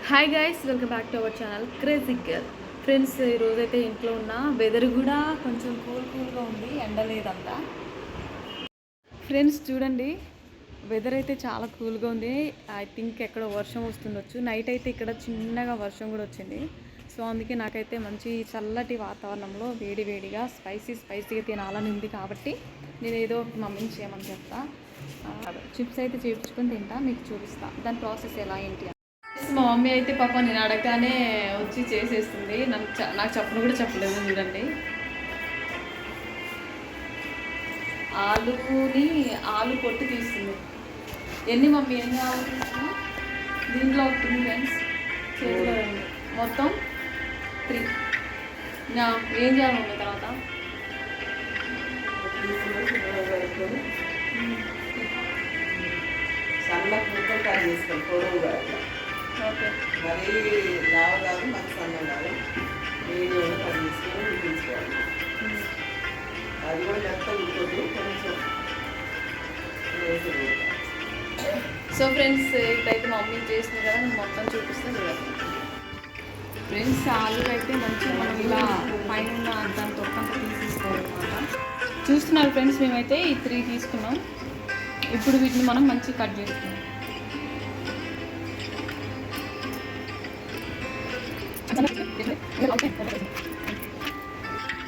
Hi guys, welcome back to our channel crazy girl. Friends, ఈరోజైతే ఇంట్లో ఉన్న weather కూడా కొంచెం కూల్గా ఉంది, ఎండ లేదంతా. ఫ్రెండ్స్ చూడండి, వెదర్ అయితే చాలా కూల్గా ఉంది. ఐ థింక్ ఎక్కడో వర్షం వస్తుండొచ్చు. నైట్ అయితే ఇక్కడ చిన్నగా వర్షం కూడా వచ్చింది. సో అందుకే నాకైతే మంచి చల్లటి వాతావరణంలో వేడిగా స్పైసీగా తినాలని ఉంది. కాబట్టి నేను ఏదో మమ్మీని చేయమని చెప్తా. చిప్స్ అయితే చేయించుకొని తింటా, మీకు చూపిస్తా దాని ప్రాసెస్ ఎలా ఏంటి. మా మమ్మీ అయితే పాప నేను అడగగానే వచ్చి చేసేస్తుంది. నాకు చెప్పను కూడా చెప్పలేదు. చూడండి, ఆలు పొట్టు తీస్తుంది. ఎన్ని మమ్మీ ఎన్ని ఆలు తీసుకున్నా? దీంట్లో ఉంటుంది ఫ్రెండ్స్, చేతిలో మొత్తం 3. ఏం చేయాలి మమ్మీ తర్వాత? సన్నకు ముక్కలు కట్ చేసుకోండి, పొడవుగా. ఓకే, మరీ లావు కాదు, మనకు సన్నం కాదు, మీడియంలో కట్ చేసుకొని ఉడికించుకోవాలి. అది కూడా మెత్త ఉడుకోదు, కొంచెం వేసి. సో ఫ్రెండ్స్, ఇప్పుడైతే మమ్మీ చేస్తుంది కదా, నేను మొత్తం చూపిస్తే చూడండి. ఫ్రెండ్స్, ఆలు అయితే మంచిగా మనం ఇలా పైన దాని తొక్కంతా తీసేసుకోవాలన్నమాట. చూస్తున్నారు ఫ్రెండ్స్, మేమైతే ఈ 3 తీసుకున్నాం. ఇప్పుడు వీటిని మనం మంచిగా కట్ చేసుకున్నాం.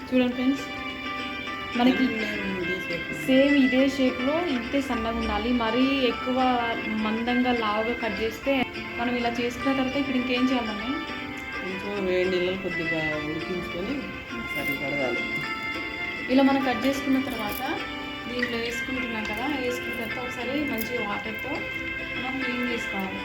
చూడండి ఫ్రెండ్స్, మనకి సేమ్ ఇదే షేప్లో ఇంతే సన్నగా ఉండాలి. మరీ ఎక్కువ మందంగా లావుగా కట్ చేస్తే మనం ఇలా చేసుకున్న తర్వాత ఇప్పుడు ఇంకేం చేయాలండి? కొంచెం వేడి నీళ్ళు కొద్దిగా ఉడికించుకొని సరే కడగాలి. ఇలా మనం కట్ చేసుకున్న తర్వాత దీంట్లో వేసుకుంటున్నాం కదా, వేసుకున్న తర్వాత ఒకసారి మంచిగా వాటర్తో మనం క్లీన్ చేసుకోవాలి.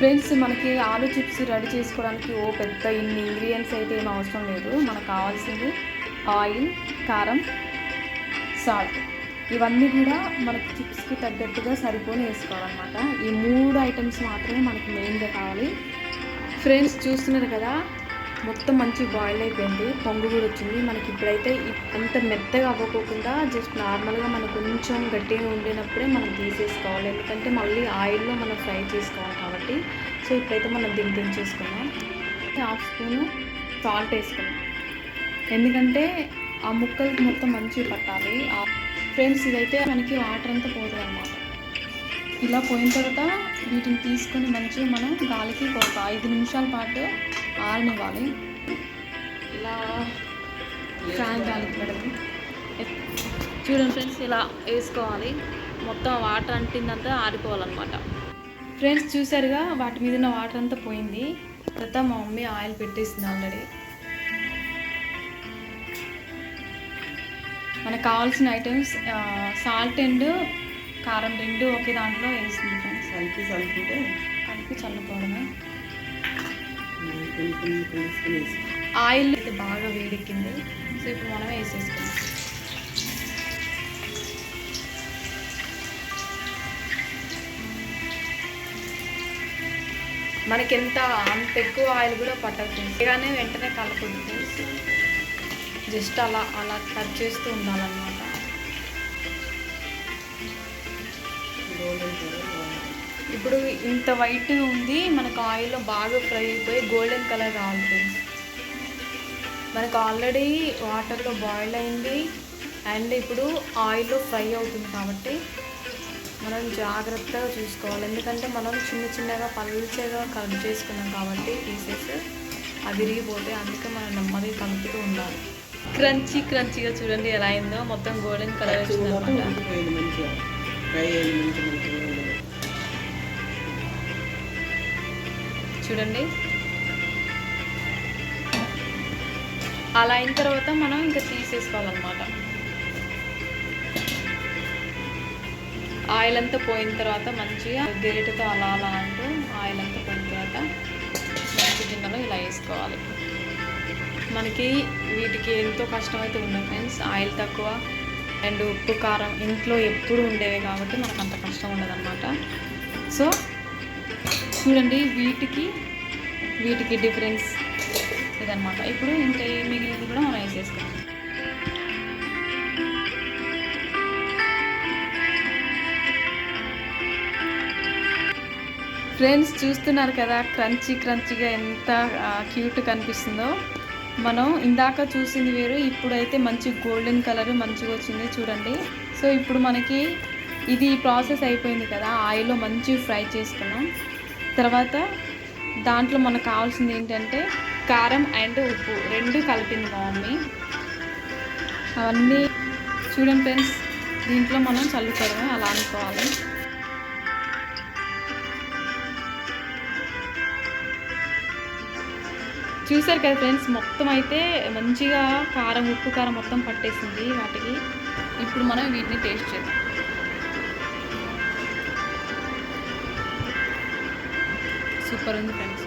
ఫ్రెండ్స్, మనకి ఆలు చిప్స్ రెడీ చేసుకోవడానికి పెద్ద ఇన్ని ఇంగ్రీడియంట్స్ అయితే ఏం అవసరం లేదు. మనకు కావాల్సింది ఆయిల్, కారం, సాల్ట్. ఇవన్నీ కూడా మనకి చిప్స్కి తగ్గట్టుగా సరిపోని వేసుకోవాలన్నమాట. ఈ 3 ఐటమ్స్ మాత్రమే మనకి మెయిన్గా కావాలి. ఫ్రెండ్స్, చూస్తున్నారు కదా, మొత్తం మంచి బాయిల్ అయిపోయింది, పొంగు కూడా వచ్చింది. మనకి ఇప్పుడైతే అంత మెత్తగా అవ్వకోకుండా జస్ట్ నార్మల్గా మనకు కొంచెం గట్టిగా ఉండినప్పుడే మనం తీసేసుకోవాలి. ఎందుకంటే మళ్ళీ ఆయిల్లో మనం ఫ్రై చేసుకోవాలి కాబట్టి. సో ఇప్పుడైతే మనం దీన్ని దించేసుకున్నాం. 1/2 స్పూను సాల్ట్ వేసుకున్నాం, ఎందుకంటే ఆ ముక్కలకి మొత్తం మంచిగా పట్టాలి. ఫ్రెండ్స్, ఇదైతే మనకి వాటర్ అంతా పోతుంది అన్నమాట. ఇలా పోయిన తర్వాత వీటిని తీసుకొని మంచిగా మనం గాలికి ఒక 5 నిమిషాల పాటు ఆరనివ్వాలి. ఇలా ఫ్యాన్ గాలికి పెడదాం. చూడండి ఫ్రెండ్స్, ఇలా వేసుకోవాలి. మొత్తం వాటర్ అంటిందంతా ఆరిపోవాలన్నమాట. ఫ్రెండ్స్, చూసారుగా, వాటి మీద ఉన్న వాటర్ అంతా పోయింది. తర్వాత మా మమ్మీ ఆయిల్ పెట్టేసింది ఆల్రెడీ. మనకు కావాల్సిన ఐటమ్స్ సాల్ట్ అండ్ కారం 2 ఒకే దాంట్లో వేసింది ఫ్రెండ్స్. కలిపి చల్లుకోవడమే. ఆయిల్ అయితే బాగా వేడెక్కింది. సో ఇప్పుడు మనం వేసేసుకుందాం. మనకి అంత ఎక్కువ ఆయిల్ కూడా పట్టదు, కానీ వెంటనే కలపదు. జస్ట్ అలా కట్ చేస్తూ ఉండాలన్నమాట. ఇప్పుడు ఇంత వైట్ ఉంది, మనకు ఆయిల్లో బాగా ఫ్రై అయిపోయి గోల్డెన్ కలర్ రావాలి ఫ్రెండ్స్. మనకు ఆల్రెడీ వాటర్లో బాయిల్ అయింది అండ్ ఇప్పుడు ఆయిల్లో ఫ్రై అవుతుంది కాబట్టి మనం జాగ్రత్తగా చూసుకోవాలి. ఎందుకంటే మనం చిన్నగా పల్చగా కట్ చేసుకున్నాం కాబట్టి పీసెస్ అవి విరిగిపోతే, అందుకే మనం నెమ్మదిగా కలుపుతూ ఉండాలి. క్రంచీగా చూడండి ఎలా అయిందో, మొత్తం గోల్డెన్ కలర్ వచ్చిందన్నమాట. చూడండి, అలా అయిన తర్వాత మనం ఇంకా తీసేసుకోవాలన్నమాట. ఆయిల్ అంతా పోయిన తర్వాత మంచిగా గరిటెతో అలా అంటూ ఆయిల్ అంతా పోయిన తర్వాత మంచి గిన్నెలో ఇలా వేసుకోవాలి. మనకి వీటికి ఎంతో కష్టమైతే ఉంది ఫ్రెండ్స్. ఆయిల్ తక్కువ అండ్ ఉప్పు కారం ఇంట్లో ఎప్పుడు ఉండేవి కాబట్టి మనకు అంత కష్టం ఉండదన్నమాట. సో చూడండి, వీటికి డిఫరెన్స్ ఇదనమాట. ఇప్పుడు ఇంకా ఈ మిగిలింది కూడా మనం వేసేసుకుందాం. ఫ్రెండ్స్ చూస్తున్నారు కదా క్రంచీగా ఎంత క్యూట్ కనిపిస్తుందో. మనం ఇందాక చూసింది వేరు, ఇప్పుడైతే మంచి గోల్డెన్ కలర్ మంచిగా వచ్చింది చూడండి. సో ఇప్పుడు మనకి ఇది ప్రాసెస్ అయిపోయింది కదా, ఆయిల్లో మంచి ఫ్రై చేసుకున్నాం. తర్వాత దాంట్లో మనకు కావాల్సింది ఏంటంటే కారం అండ్ ఉప్పు రెండు కలిపింది మా మమ్మీ. అవన్నీ చూడండి ఫ్రెండ్స్, దీంట్లో మనం చల్లుకోవడమే, అలా అనుకోవాలి. చూసారు కదా ఫ్రెండ్స్, మొత్తం అయితే మంచిగా కారం ఉప్పు కారం మొత్తం పట్టేసింది వాటికి. ఇప్పుడు మనం వీటిని టేస్ట్ చేద్దాం. సూపర్ ఉంది ఫ్రెండ్స్.